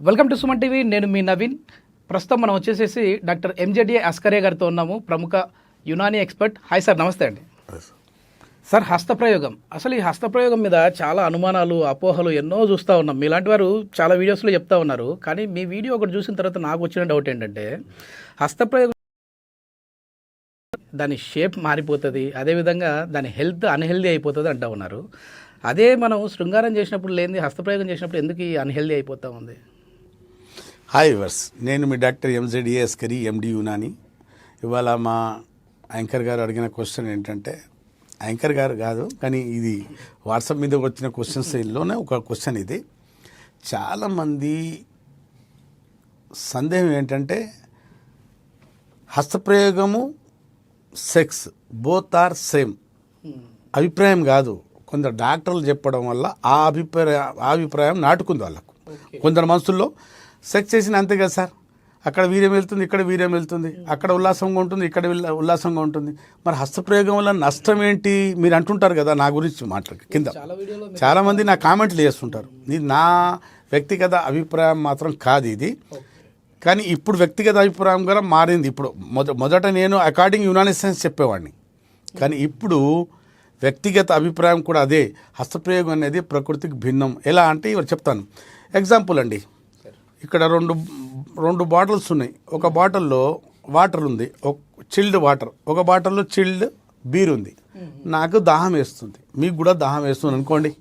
Welcome to Suman TV. నేను మీ నవీన్. ప్రస్తుతం మనం వచ్చేసేసి డాక్టర్ ఎంజెడిఏ అస్కరే గారితో ఉన్నాము, ప్రముఖ యునానీ ఎక్స్పర్ట్. హాయ్ సార్, నమస్తే అండి. సార్, హస్తప్రయోగం, అసలు ఈ హస్తప్రయోగం మీద చాలా అనుమానాలు, అపోహలు ఎన్నో చూస్తూ ఉన్నాం. మీలాంటి వారు చాలా వీడియోస్లో చెప్తా ఉన్నారు. కానీ మీ వీడియో ఒకటి చూసిన తర్వాత నాకు వచ్చిన డౌట్ ఏంటంటే, హస్తప్రయోగం దాని షేప్ మారిపోతుంది, అదేవిధంగా దాని హెల్త్ అన్హెల్దీ అయిపోతుంది అంటూ ఉన్నారు. అదే మనం శృంగారం చేసినప్పుడు లేనిది హస్తప్రయోగం చేసినప్పుడు ఎందుకు ఈ అన్హెల్దీ అయిపోతూ ఉంది? హాయ్ వర్స్, నేను మీ డాక్టర్ ఎంజెడిఏ అస్కరీ, ఎండి యునానీ. ఇవాళ మా యాంకర్ గారు అడిగిన క్వశ్చన్ ఏంటంటే, యాంకర్ గారు కాదు కానీ ఇది వాట్సాప్ మీద వచ్చిన క్వశ్చన్స్లోనే ఒక క్వశ్చన్ ఇది. చాలామంది సందేహం ఏంటంటే, హస్తప్రయోగము సెక్స్ బోత్ ఆర్ సేమ్. అభిప్రాయం కాదు, కొందరు డాక్టర్లు చెప్పడం వల్ల ఆ అభిప్రాయం నాటుకుంది వాళ్ళకు. కొందరు మనుషుల్లో సెక్స్ చేసిన అంతే కదా సార్, అక్కడ వీర్యం వెళ్తుంది, ఇక్కడ వీర్యం వెళ్తుంది, అక్కడ ఉల్లాసంగా ఉంటుంది, ఇక్కడ ఉల్లాసంగా ఉంటుంది. మరి హస్తప్రయోగం వల్ల నష్టం ఏంటి మీరు అంటుంటారు కదా. నా గురించి మాట్లాడు కింద చాలామంది నా కామెంట్లు చేస్తుంటారు. ఇది నా వ్యక్తిగత అభిప్రాయం మాత్రం కాదు ఇది. కానీ ఇప్పుడు వ్యక్తిగత అభిప్రాయం కూడా మారింది. ఇప్పుడు మొదట నేను అకార్డింగ్ యునానీ సైన్స్ చెప్పేవాడిని, కానీ ఇప్పుడు వ్యక్తిగత అభిప్రాయం కూడా అదే. హస్తప్రయోగం అనేది ప్రకృతికి భిన్నం. ఎలా అంటే ఇవాళ చెప్తాను. ఎగ్జాంపుల్ అండి, ఇక్కడ రెండు బాటిల్స్ ఉన్నాయి. ఒక బాటిల్లో వాటర్ ఉంది, ఒక చిల్డ్ వాటర్, ఒక బాటిల్లో చిల్డ్ బీర్ ఉంది. నాకు దాహం వేస్తుంది, మీకు కూడా దాహం వేస్తుంది అనుకోండి.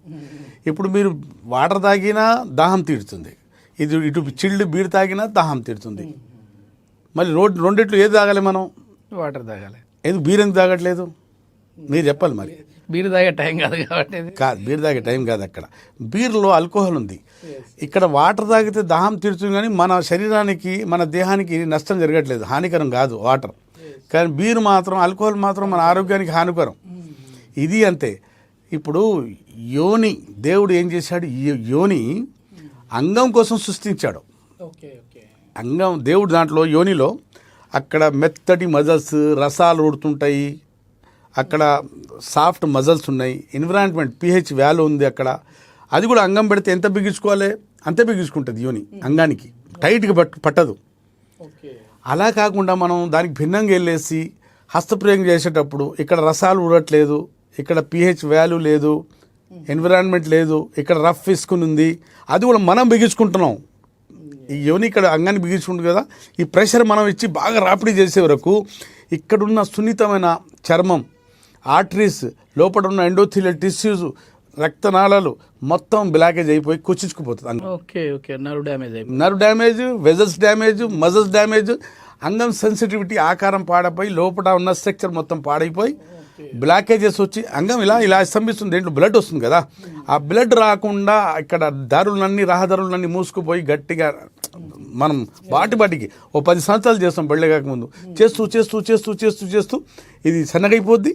ఇప్పుడు మీరు వాటర్ తాగినా దాహం తీరుతుంది, ఇటు చిల్డ్ బీర్ తాగినా దాహం తీరుతుంది. మళ్ళీ రెండిట్లు ఏది తాగాలి మనం? వాటర్ తాగాలి. ఎందుకు బీర్ ఎందుకు తాగట్లేదు మీరు చెప్పాలి. మరి బీర్ తాగే టైం కాదు కాబట్టి కాదు, బీర్ తాగే టైం కాదు. అక్కడ బీర్లో ఆల్కహాల్ ఉంది, ఇక్కడ వాటర్ తాగితే దాహం తీరుతుంది. కానీ మన శరీరానికి, మన దేహానికి నష్టం జరగట్లేదు, హానికరం కాదు వాటర్. కానీ బీర్ మాత్రం, ఆల్కహాల్ మాత్రం మన ఆరోగ్యానికి హానికరం. ఇది అంతే. ఇప్పుడు యోని, దేవుడు ఏం చేశాడు, యోని అంగం కోసం సృష్టించాడు. అంగం దేవుడు దాంట్లో యోనిలో అక్కడ మెత్తటి మజల్స్, రసాలు ఊడుతుంటాయి, అక్కడ సాఫ్ట్ మజల్స్ ఉన్నాయి, ఎన్విరాన్మెంట్ pH వాల్యూ ఉంది అక్కడ. అది కూడా అంగం పెడితే ఎంత బిగించుకోవాలి అంతే బిగించుకుంటుంది యోని. అంగానికి టైట్గా పట్టదు. అలా కాకుండా మనం దానికి భిన్నంగా వెళ్ళేసి హస్తప్రయోగం చేసేటప్పుడు ఇక్కడ రసాలు ఊడట్లేదు, ఇక్కడ pH వాల్యూ లేదు, ఎన్విరాన్మెంట్ లేదు, ఇక్కడ రఫ్ ఇసుకుని ఉంది, అది కూడా మనం బిగించుకుంటున్నాం. ఈ యోని ఇక్కడ అంగాన్ని బిగించుకుంటుంది కదా, ఈ ప్రెషర్ మనం ఇచ్చి బాగా రాపిడి చేసే వరకు ఇక్కడున్న సున్నితమైన చర్మం, ఆర్టరీస్, లోపల ఉన్న ఎండోథీలియల్ టిష్యూస్, రక్తనాళాలు మొత్తం బ్లాకేజ్ అయిపోయి కుచించుకుపోతుంది. Nerve damage, vessels damage, muscles damage, అంగం సెన్సిటివిటీ, ఆకారం పాడైపోయి లోపల ఉన్న స్ట్రక్చర్ మొత్తం పాడైపోయి బ్లాకేజెస్ వచ్చి అంగం ఇలా స్తంభిస్తుంది. దేంట్లో బ్లడ్ వస్తుంది కదా, ఆ బ్లడ్ రాకుండా ఇక్కడ రహదారులన్నీ మూసుకుపోయి గట్టిగా మనం బాటికి 10 సంవత్సరాలు చేస్తాం పెళ్ళి కాకముందు. చేస్తూ చేస్తూ చేస్తూ చేస్తూ చేస్తూ ఇది సన్నగైపోద్ది,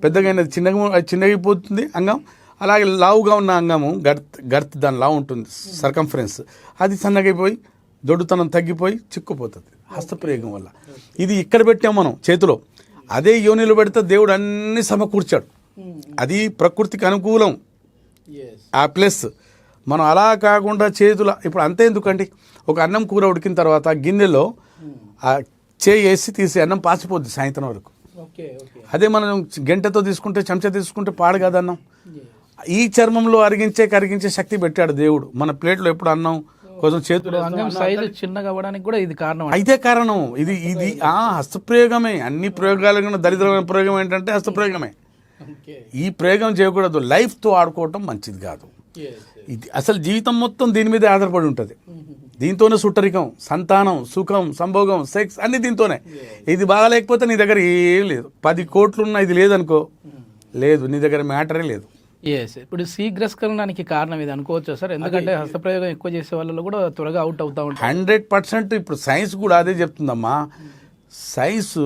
పెద్దగా చిన్నగైపోతుంది అంగం. అలాగే లావుగా ఉన్న అంగము గర్త్ దాని లావు ఉంటుంది, సర్కంఫరెన్స్, అది సన్నగైపోయి దొడ్డుతనం తగ్గిపోయి చిక్కుపోతుంది హస్తప్రయోగం వల్ల. ఇది ఇక్కడ పెట్టాం మనం చేతిలో, అదే యోనిలో పెడితే దేవుడు అన్ని సమకూర్చాడు. అది ప్రకృతికి అనుకూలం. ఆ ప్లస్ మనం అలా కాకుండా చేతుల, ఇప్పుడు అంతే ఎందుకండి, ఒక అన్నం కూర ఉడికిన తర్వాత గిన్నెలో వేసి తీసి అన్నం పాసిపోద్ది సాయంత్రం వరకు. అదే మనం గంటతో తీసుకుంటే, చెంచా తీసుకుంటే పాడు కాదు అన్నం. ఈ చర్మంలో కరిగించే శక్తి పెట్టాడు దేవుడు. మన ప్లేట్లో ఎప్పుడు అన్నం కొంచెం చేతులు సైజు చిన్నగా అవ్వడానికి కూడా ఇది కారణం. అయితే కారణం ఇది హస్తప్రయోగమే. అన్ని ప్రయోగాలు దరిద్రమైన ప్రయోగం ఏంటంటే హస్తప్రయోగమే. ఈ ప్రయోగం చేయకూడదు, లైఫ్తో ఆడుకోవటం మంచిది కాదు. ఇది అసలు జీవితం మొత్తం దీని మీదే ఆధారపడి ఉంటుంది. దీంతోనే సుట్టరికం, సంతానం, సుఖం, సంభోగం, సెక్స్ అన్ని దీంతోనే. ఇది బాగాలేకపోతే నీ దగ్గర ఏం లేదు. 10 కోట్లున్నా ఇది లేదనుకో, లేదు, నీ దగ్గర మ్యాటరే లేదు. ఇప్పుడు శీఘ్రస్ఖలనానికి కారణం ఇది అనుకోవచ్చు సార్, ఎందుకంటే హస్తప్రయోగం ఎక్కువ చేసే వాళ్ళలో కూడా త్వరగా అవుట్ అవుతా ఉంటారు. 100%. ఇప్పుడు సైన్స్ కూడా అదే చెప్తుందమ్మా. సైన్స్,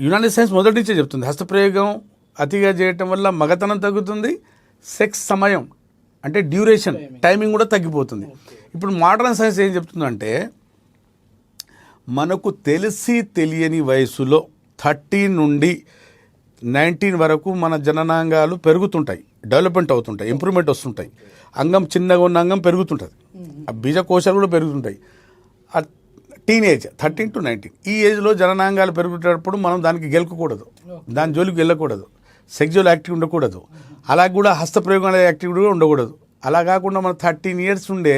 యునానీ సైన్స్ మొదటి నుంచే చెప్తుంది, హస్తప్రయోగం అతిగా చేయటం వల్ల మగతనం తగ్గుతుంది, సెక్స్ సమయం అంటే డ్యూరేషన్, టైమింగ్ కూడా తగ్గిపోతుంది. ఇప్పుడు మోడర్న్ సైన్స్ ఏం చెప్తుందంటే, మనకు తెలియని వయసులో 13 నుండి 19 వరకు మన జననాంగాలు పెరుగుతుంటాయి, డెవలప్మెంట్ అవుతుంటాయి, ఇంప్రూవ్మెంట్ వస్తుంటాయి. అంగం చిన్నగా ఉన్న అంగం పెరుగుతుంటుంది. ఆ బీజకోశాలు కూడా పెరుగుతుంటాయి. ఆ టీనేజ్ 13 to 19 ఈ ఏజ్లో జననాంగాలు పెరుగుతున్నప్పుడు మనం దానికి గెలకకూడదు, దాని జోలికి వెళ్ళకూడదు, సెక్జువల్ యాక్టివ్ ఉండకూడదు, అలా కూడా హస్తప్రయోగం అనే యాక్టివిటీ కూడా ఉండకూడదు. అలా కాకుండా మనం 13 years ఉండే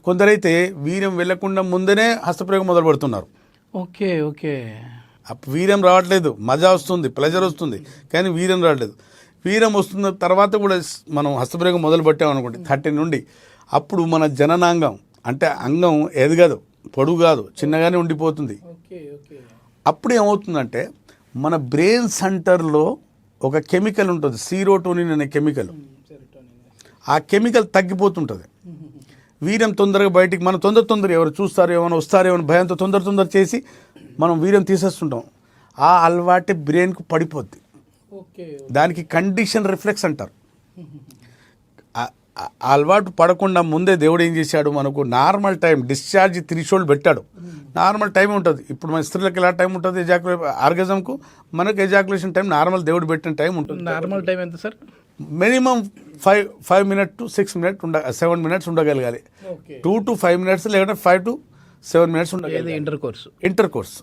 కొందరైతే వీర్యం వెళ్లకుండా ముందనే హస్తప్రయోగం మొదలు పెడుతున్నారు. Okay okay. వీర్యం రావట్లేదు, మజా వస్తుంది, ప్లెజర్ వస్తుంది, కానీ వీర్యం రావట్లేదు. వీర్యం వస్తున్న తర్వాత కూడా మనం హస్తప్రయోగం మొదలు పెట్టామనుకోండి 13 నుండి, అప్పుడు మన జననాంగం అంటే అంగం ఎదగదు, పొడుగు కాదు, చిన్నగానే ఉండిపోతుంది. అప్పుడు ఏమవుతుందంటే మన బ్రెయిన్ సెంటర్లో ఒక కెమికల్ ఉంటుంది, సీరోటోనిన్ అనే కెమికల్. ఆ కెమికల్ తగ్గిపోతుంటుంది. వీర్యం తొందరగా బయటికి మనం తొందర ఎవరు చూస్తారు ఏమైనా వస్తారేమో భయంతో తొందర చేసి మనం వీర్యం తీసేస్తుంటాం. ఆ అలవాటే బ్రెయిన్కు పడిపోద్ది. దానికి కండిషన్ రిఫ్లెక్స్ అంటారు. ఆ అలవాటు పడకుండా ముందే దేవుడు ఏం చేశాడు, మనకు నార్మల్ టైం డిశ్చార్జ్ థ్రెషోల్డ్ పెట్టాడు. నార్మల్ టైం ఉంటుంది. ఇప్పుడు మన స్త్రీలకు ఎలా టైం ఉంటుంది ఆర్గజంకు, మనకు ఎజాకులేషన్ టైం నార్మల్ దేవుడు పెట్టిన టైం ఉంటుంది. నార్మల్ టైం ఎంత sir? Minimum 5 minutes to 6 minutes 7 minutes ఉండగలగాలి. 2 to 5 minutes లేకపోతే 5 to 7 minutes ఉండగలగాలి ఇంటర్ కోర్స్.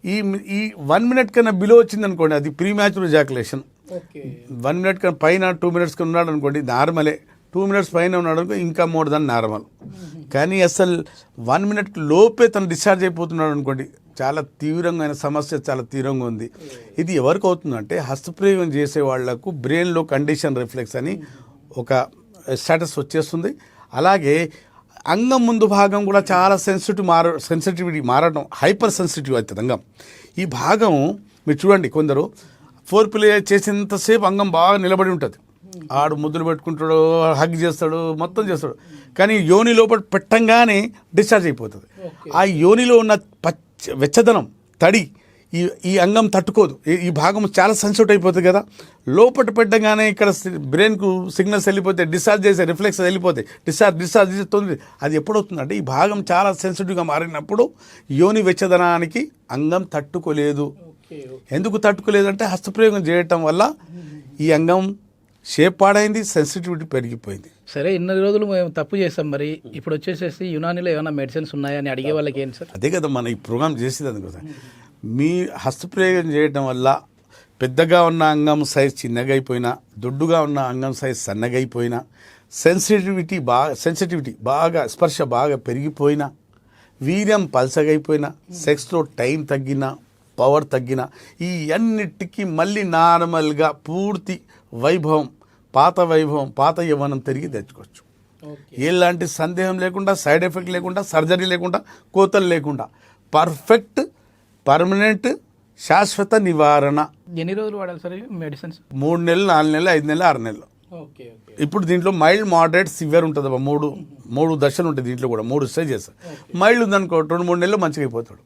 ఈ 1 minute కన్నా బిలో వచ్చింది అనుకోండి, అది ప్రీమ్యాచ్యూర్ ఎజాకులేషన్. 1 minute కన్నా పైన 2 minutes కన్నా ఉన్నాడు అనుకోండి నార్మలే. 2 minutes పైన ఉన్నాడు అనుకో ఇంకా మోర్ దాన్ నార్మల్. కానీ అసలు 1 minute లోపే తను డిశ్చార్జ్ అయిపోతున్నాడు అనుకోండి, చాలా తీవ్రమైన సమస్య, చాలా తీవ్రంగా ఉంది. ఇది ఎవరికి అవుతుందంటే హస్తప్రయోగం చేసే వాళ్లకు బ్రెయిన్లో కండిషన్ రిఫ్లెక్స్ అని ఒక స్టేటస్ వచ్చేస్తుంది. అలాగే అంగం ముందు భాగం కూడా చాలా సెన్సిటివిటీ మారడం, హైపర్ సెన్సిటివ్ అవుతుంది అంగం. ఈ భాగం మీరు చూడండి, కొందరు 4 చేసేంతసేపు అంగం బాగా నిలబడి ఉంటుంది. ఆడు ముద్దులు పెట్టుకుంటాడు, హగ్ చేస్తాడు, మొత్తం చేస్తాడు, కానీ యోని లోపల పెట్టంగానే డిశ్చార్జ్ అయిపోతుంది. ఆ యోనిలో ఉన్న వెచ్చదనం, తడి ఈ అంగం తట్టుకోదు. ఈ భాగం చాలా సెన్సిటివ్ అయిపోతుంది కదా. లోపల పెట్టగానే ఇక్కడ బ్రెయిన్కు సిగ్నల్స్ వెళ్ళిపోతే డిశ్చార్జ్ చేసే రిఫ్లెక్స్ వెళ్ళిపోతాయి. డిశ్చార్జ్ చేస్తుంది. అది ఎప్పుడవుతుందంటే ఈ భాగం చాలా సెన్సిటివ్గా మారినప్పుడు యోని వెచ్చదనానికి అంగం తట్టుకోలేదు. ఎందుకు తట్టుకోలేదంటే హస్తప్రయోగం చేయటం వల్ల ఈ అంగం షేప్ పాడైంది, సెన్సిటివిటీ పెరిగిపోయింది. సరే, ఇన్ని రోజులు మేము తప్పు చేస్తాం, మరి ఇప్పుడు వచ్చేసేసి యునానీలో ఏమైనా మెడిసిన్స్ ఉన్నాయని అడిగే వాళ్ళకి ఏంటి సార్? అదే కదా మన ఈ ప్రోగ్రామ్ చేసేది. అందుకోసం మీ హస్తప్రయోగం చేయడం వల్ల పెద్దగా ఉన్న అంగం సైజ్ చిన్నగా అయిపోయినా, దొడ్డుగా ఉన్న అంగం సైజ్ సన్నగా అయిపోయినా, సెన్సిటివిటీ బాగా స్పర్శ బాగా పెరిగిపోయినా, వీర్యం పల్సగైపోయినా, సెక్స్లో టైం తగ్గినా, పవర్ తగ్గినా, ఈ అన్నిటికీ మళ్ళీ నార్మల్గా పూర్తి వైభవం, పాత యవ్వనం తిరిగి తెచ్చుకోవచ్చు. ఎలాంటి సందేహం లేకుండా, సైడ్ ఎఫెక్ట్ లేకుండా, సర్జరీ లేకుండా, కోతలు లేకుండా, పర్ఫెక్ట్ పర్మనెంట్ శాశ్వత నివారణ. ఎన్ని రోజులు వాడాలి సార్ మెడిసిన్స్? 3 నెలలు, 4 నెలలు, 5 నెలలు, 6 నెలలు. ఇప్పుడు దీంట్లో మైల్డ్, మోడరేట్, సివియర్ ఉంటుంది. మూడు దశలు ఉంటాయి దీంట్లో కూడా, 3 స్టేజెస్. మైల్డ్ ఉందనుకో 2-3 నెలలు మంచిగా అయిపోతాడు.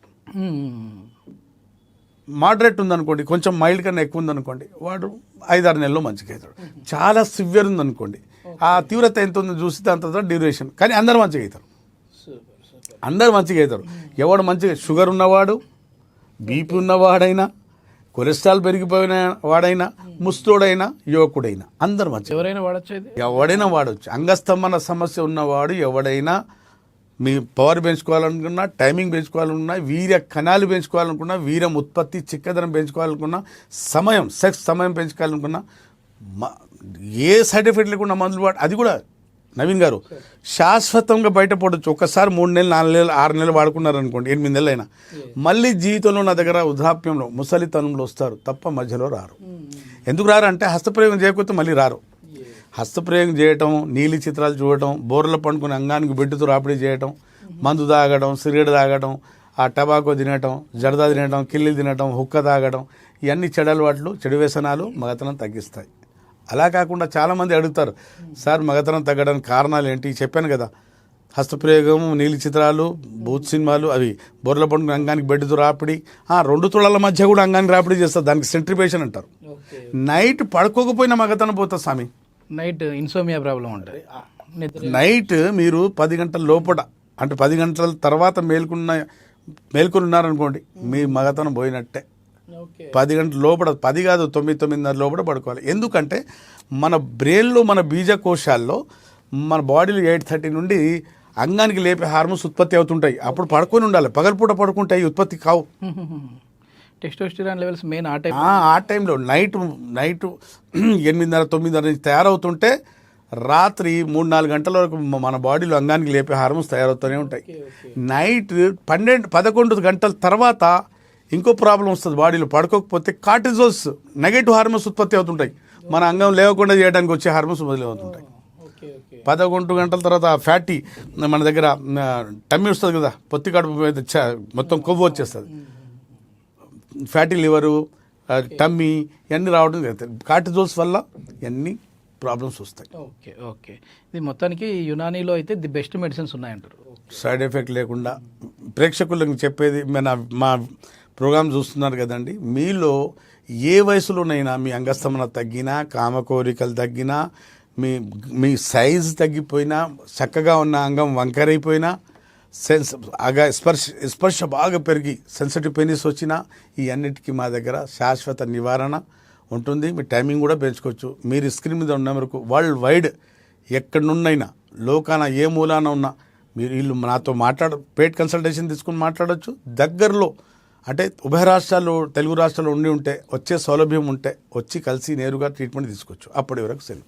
మోడరేట్ ఉందనుకోండి, కొంచెం మైల్డ్ కన్నా ఎక్కువ ఉందనుకోండి, వాడు 5-6 నెలల్లో మంచిగా అవుతాడు. చాలా సివియర్ ఉందనుకోండి, ఆ తీవ్రత ఎంత ఉందో చూసి దాని తర్వాత డ్యూరేషన్. కానీ అందరూ మంచిగా అవుతారు. ఎవడు మంచిగా, షుగర్ ఉన్నవాడు, బీపీ ఉన్నవాడైనా, కొలెస్ట్రాల్ పెరిగిపోయిన వాడైనా, ముస్తోడైనా, యువకుడైనా అందరు మంచిగా, ఎవడైనా వాడవచ్చు. అంగస్తంభన సమస్య ఉన్నవాడు ఎవడైనా, మీ పవర్ పెంచుకోవాలనుకున్నా, టైమింగ్ పెంచుకోవాలనుకున్నా, వీర్య కణాలు పెంచుకోవాలనుకున్నా, వీర్యం ఉత్పత్తి చిక్కదనం పెంచుకోవాలనుకున్నా, సెక్స్ సమయం పెంచుకోవాలనుకున్నా, ఏ సైడ్ ఎఫెక్ట్ లేకుండా మందులు వాడు, అది కూడా నవీన్ గారు శాశ్వతంగా బయటపడవచ్చు. ఒకసారి 3 నెలలు, 4 నెలలు, 6 నెలలు వాడుకున్నారు అనుకోండి, 8 నెలలు అయినా మళ్ళీ జీవితంలో నా దగ్గర వృద్ధాప్యంలో, ముసలితనంలో వస్తారు తప్ప మధ్యలో రారు. ఎందుకు రారు అంటే హస్తప్రయోగం చేయకపోతే మళ్ళీ రారు. హస్తప్రయోగం చేయటం, నీలి చిత్రాలు చూడటం, బోర్ల పండుకుని అంగానికి బెడ్డుతో రాపిడి చేయటం, మందు తాగడం, సిగరెట్ తాగడం, ఆ టబాకో తినటం, జర్దా తినటం, కిల్లీలు తినటం, హుక్క తాగడం, ఇవన్నీ చెడు అలవాట్లు, చెడు వ్యసనాలు మగతనం తగ్గిస్తాయి. అలా కాకుండా చాలామంది అడుగుతారు, సార్ మగతనం తగ్గడానికి కారణాలు ఏంటి? చెప్పాను కదా, హస్తప్రయోగం, నీలి చిత్రాలు, బూత్ సినిమాలు, అవి బొర్ల పండుగ అంగానికి బెడ్డుతో రాపిడి, 2 తుళాల మధ్య కూడా అంగానికి రాపిడి చేస్తారు, దానికి సెంట్రిపేషన్ అంటారు. నైట్ పడుకోకపోయినా మగతనం పోతుంది స్వామి. నైట్ ఇన్సోమియా ప్రాబ్లం ఉంటుంది. నైట్ మీరు 10 గంటల లోపల, అంటే 10 గంటల తర్వాత మేల్కొని ఉన్నారనుకోండి, మీ మగతనం పోయినట్టే. 10 గంటల లోపల, 10 కాదు 9-9:30 లోపల పడుకోవాలి. ఎందుకంటే మన బ్రెయిన్లో, మన బీజకోశాల్లో, మన బాడీలో 8:30 నుండి అంగానికి లేపే హార్మోన్స్ ఉత్పత్తి అవుతుంటాయి. అప్పుడు పడుకొని ఉండాలి, పగలపూట పడుకుంటాయి ఉత్పత్తి కావు. టెస్టోస్టిరాన్ లెవెల్స్ మెయిన్ ఆ టైం. ఆ టైంలో నైట్ 8:30-9:30 నుంచి తయారవుతుంటే రాత్రి 3-4 గంటల వరకు మన బాడీలో అంగానికి లేపే హార్మోన్స్ తయారవుతూనే ఉంటాయి. నైట్ 12-11 గంటల తర్వాత ఇంకో ప్రాబ్లం వస్తుంది బాడీలో. పడుకోకపోతే కార్టిజోల్స్ నెగటివ్ హార్మోన్స్ ఉత్పత్తి అవుతుంటాయి. మన అంగం లేవకుండా చేయడానికి వచ్చే హార్మోన్స్ మొదలవుతుంటాయి. 11 గంటల తర్వాత ఫ్యాటీ మన దగ్గర టమ్మీ వస్తుంది కదా, పొత్తి కడుపు మీద మొత్తం కొవ్వు వచ్చేస్తుంది. ఫ్యాటీ లివరు, టమ్మీ ఇవన్నీ రావడం జరుగుతాయి. కార్టిజోల్స్ వల్ల ఇవన్నీ ప్రాబ్లమ్స్ వస్తాయి. ఓకే ఓకే, ఇది మొత్తానికి యునానీలో అయితే ది బెస్ట్ మెడిసిన్స్ ఉన్నాయంటారు. సైడ్ ఎఫెక్ట్ లేకుండా ప్రేక్షకులకు చెప్పేది, మా ప్రోగ్రామ్ చూస్తున్నారు కదండి, మీలో ఏ వయసులోనైనా మీ అంగస్తమన తగ్గినా, కామకోరికలు తగ్గినా, మీ సైజు తగ్గిపోయినా, చక్కగా ఉన్న అంగం వంకరైపోయినా, స్పర్శ బాగా పెరిగి సెన్సిటివ్ పెనిస్ వచ్చినా, ఈ అన్నిటికీ మా దగ్గర శాశ్వత నివారణ ఉంటుంది. మీ టైమింగ్ కూడా పెంచుకోవచ్చు. మీరు స్క్రీన్ మీద ఉన్న వరకు వరల్డ్ వైడ్ ఎక్కడున్నైనా, లోకాన ఏ మూలాన ఉన్నా మీరు వీళ్ళు నాతో పెయిడ్ కన్సల్టేషన్ తీసుకుని మాట్లాడవచ్చు. దగ్గరలో అంటే ఉభయ రాష్ట్రాల్లో, తెలుగు రాష్ట్రాల్లో ఉండి ఉంటే, వచ్చే సౌలభ్యం ఉంటే వచ్చి కలిసి నేరుగా ట్రీట్మెంట్ తీసుకోవచ్చు. అప్పటి వరకు సెలవు.